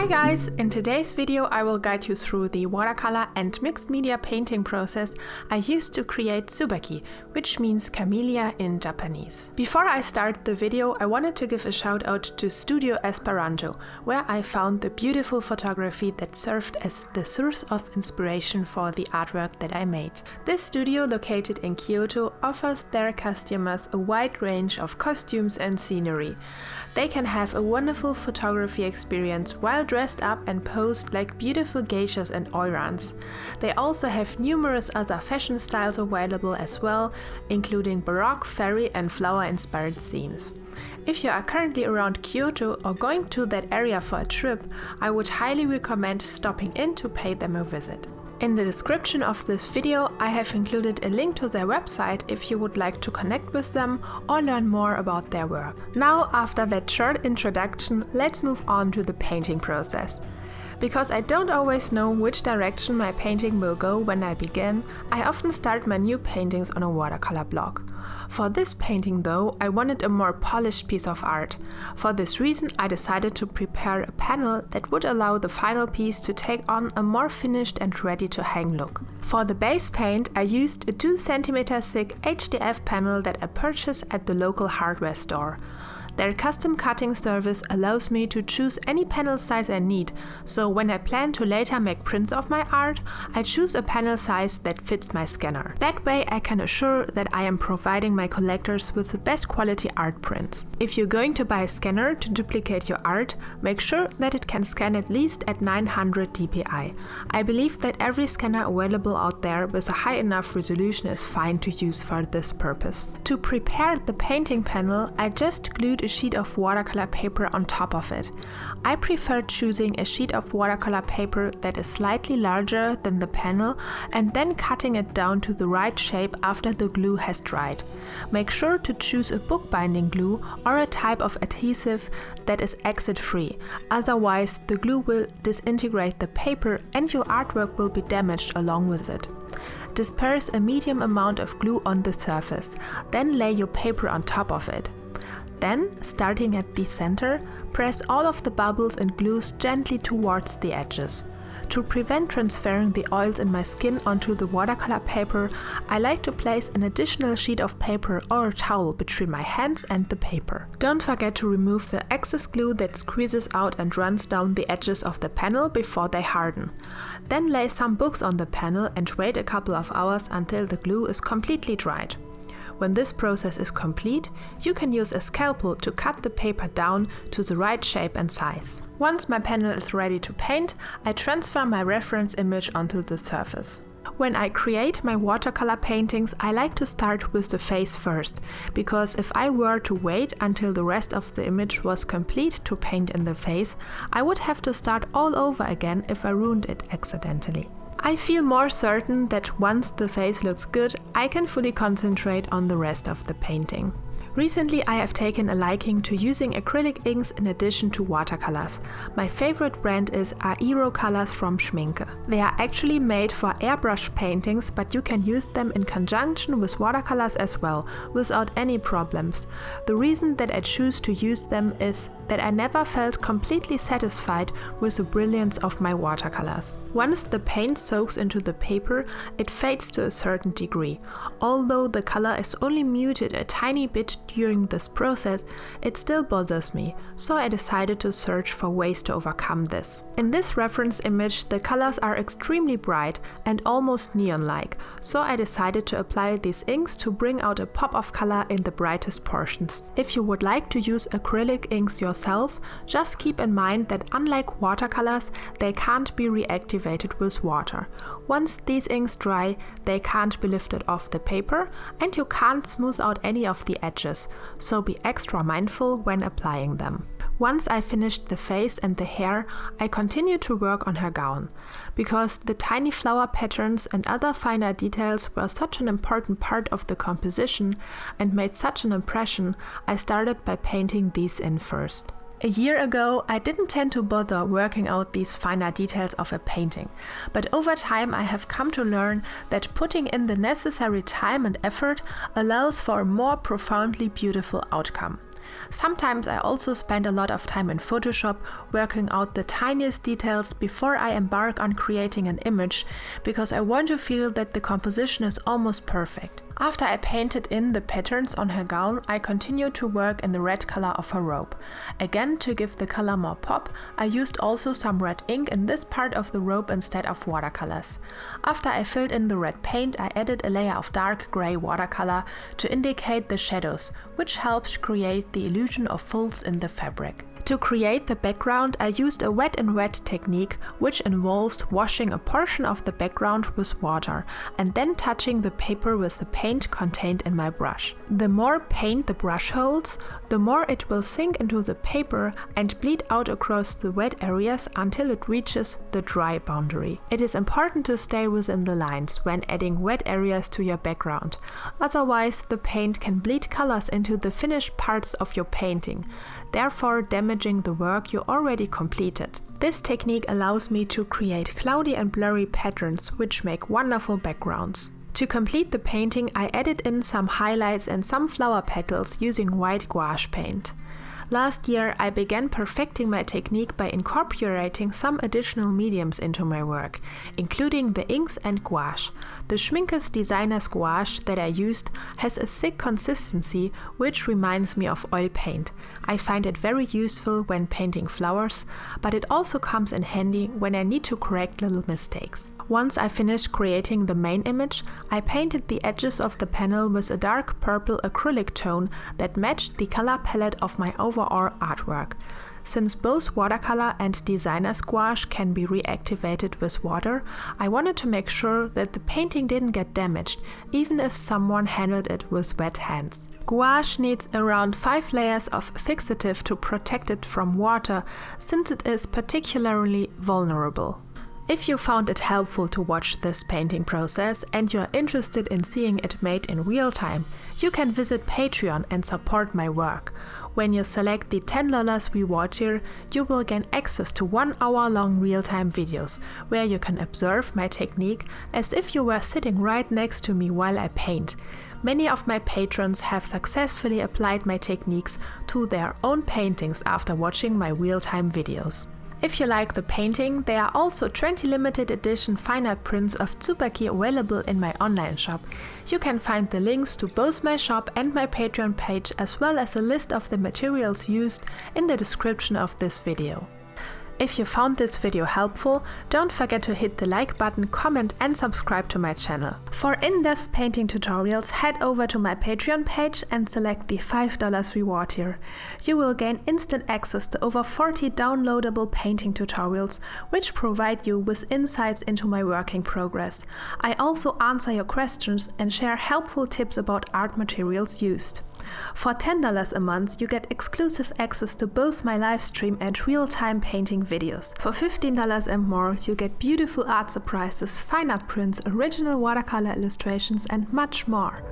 Hi guys! In today's video I will guide you through the watercolor and mixed media painting process I used to create Tsubaki, which means Camelia in Japanese. Before I start the video, I wanted to give a shout out to Studio Esperanto, where I found the beautiful photography that served as the source of inspiration for the artwork that I made. This studio, located in Kyoto, offers their customers a wide range of costumes and scenery. They can have a wonderful photography experience while dressed up and posed like beautiful geishas and oirans. They also have numerous other fashion styles available as well, including baroque, fairy and flower-inspired themes. If you are currently around Kyoto or going to that area for a trip, I would highly recommend stopping in to pay them a visit. In the description of this video I have included a link to their website if you would like to connect with them or learn more about their work. Now, after that short introduction, let's move on to the painting process. Because I don't always know which direction my painting will go when I begin, I often start my new paintings on a watercolor block. For this painting though, I wanted a more polished piece of art. For this reason I decided to prepare a panel that would allow the final piece to take on a more finished and ready to hang look. For the base paint I used a 2 cm thick HDF panel that I purchased at the local hardware store. Their custom cutting service allows me to choose any panel size I need, so when I plan to later make prints of my art, I choose a panel size that fits my scanner. That way I can assure that I am providing my collectors with the best quality art prints. If you're going to buy a scanner to duplicate your art, make sure that it can scan at least at 900 dpi. I believe that every scanner available out there with a high enough resolution is fine to use for this purpose. To prepare the painting panel, I just glued a sheet of watercolor paper on top of it. I prefer choosing a sheet of watercolor paper that is slightly larger than the panel and then cutting it down to the right shape after the glue has dried. Make sure to choose a bookbinding glue or a type of adhesive that is exit-free, otherwise the glue will disintegrate the paper and your artwork will be damaged along with it. Disperse a medium amount of glue on the surface, then lay your paper on top of it. Then, starting at the center, press all of the bubbles and glues gently towards the edges. To prevent transferring the oils in my skin onto the watercolor paper, I like to place an additional sheet of paper or a towel between my hands and the paper. Don't forget to remove the excess glue that squeezes out and runs down the edges of the panel before they harden. Then lay some books on the panel and wait a couple of hours until the glue is completely dried. When this process is complete, you can use a scalpel to cut the paper down to the right shape and size. Once my panel is ready to paint, I transfer my reference image onto the surface. When I create my watercolor paintings, I like to start with the face first, because if I were to wait until the rest of the image was complete to paint in the face, I would have to start all over again if I ruined it accidentally. I feel more certain that once the face looks good, I can fully concentrate on the rest of the painting. Recently I have taken a liking to using acrylic inks in addition to watercolors. My favorite brand is Aero Colors from Schminke. They are actually made for airbrush paintings, but you can use them in conjunction with watercolors as well, without any problems. The reason that I choose to use them is that I never felt completely satisfied with the brilliance of my watercolors. Once the paint soaks into the paper, it fades to a certain degree. Although the color is only muted a tiny bit during this process, it still bothers me, so I decided to search for ways to overcome this. In this reference image, the colors are extremely bright and almost neon-like, so I decided to apply these inks to bring out a pop of color in the brightest portions. If you would like to use acrylic inks yourself, just keep in mind that unlike watercolors, they can't be reactivated with water. Once these inks dry, they can't be lifted off the paper and you can't smooth out any of the edges, so be extra mindful when applying them. Once I finished the face and the hair, I continued to work on her gown. Because the tiny flower patterns and other finer details were such an important part of the composition and made such an impression, I started by painting these in first. A year ago, I didn't tend to bother working out these finer details of a painting, but over time I have come to learn that putting in the necessary time and effort allows for a more profoundly beautiful outcome. Sometimes I also spend a lot of time in Photoshop working out the tiniest details before I embark on creating an image, because I want to feel that the composition is almost perfect. After I painted in the patterns on her gown, I continued to work in the red color of her robe. Again, to give the color more pop, I used also some red ink in this part of the robe instead of watercolors. After I filled in the red paint, I added a layer of dark gray watercolor to indicate the shadows, which helps create the illusion of folds in the fabric. To create the background, I used a wet and wet technique, which involves washing a portion of the background with water and then touching the paper with the paint contained in my brush. The more paint the brush holds, the more it will sink into the paper and bleed out across the wet areas until it reaches the dry boundary. It is important to stay within the lines when adding wet areas to your background, otherwise the paint can bleed colors into the finished parts of your painting, therefore damaging the work you already completed. This technique allows me to create cloudy and blurry patterns which make wonderful backgrounds. To complete the painting, I added in some highlights and some flower petals using white gouache paint. Last year, I began perfecting my technique by incorporating some additional mediums into my work, including the inks and gouache. The Schmincke's Designer's Gouache that I used has a thick consistency, which reminds me of oil paint. I find it very useful when painting flowers, but it also comes in handy when I need to correct little mistakes. Once I finished creating the main image, I painted the edges of the panel with a dark purple acrylic tone that matched the color palette of my overall artwork. Since both watercolor and designer's gouache can be reactivated with water, I wanted to make sure that the painting didn't get damaged, even if someone handled it with wet hands. Gouache needs around 5 layers of fixative to protect it from water, since it is particularly vulnerable. If you found it helpful to watch this painting process and you are interested in seeing it made in real time, you can visit Patreon and support my work. When you select the $10 reward tier, you will gain access to 1 hour-long real-time videos, where you can observe my technique as if you were sitting right next to me while I paint. Many of my patrons have successfully applied my techniques to their own paintings after watching my real-time videos. If you like the painting, there are also 20 limited edition fine art prints of Tsubaki available in my online shop. You can find the links to both my shop and my Patreon page, as well as a list of the materials used, in the description of this video. If you found this video helpful, don't forget to hit the like button, comment and subscribe to my channel. For in-depth painting tutorials, head over to my Patreon page and select the $5 reward tier. You will gain instant access to over 40 downloadable painting tutorials, which provide you with insights into my working progress. I also answer your questions and share helpful tips about art materials used. For $10 a month, you get exclusive access to both my live stream and real-time painting videos. For $15 and more, you get beautiful art surprises, fine art prints, original watercolor illustrations and much more.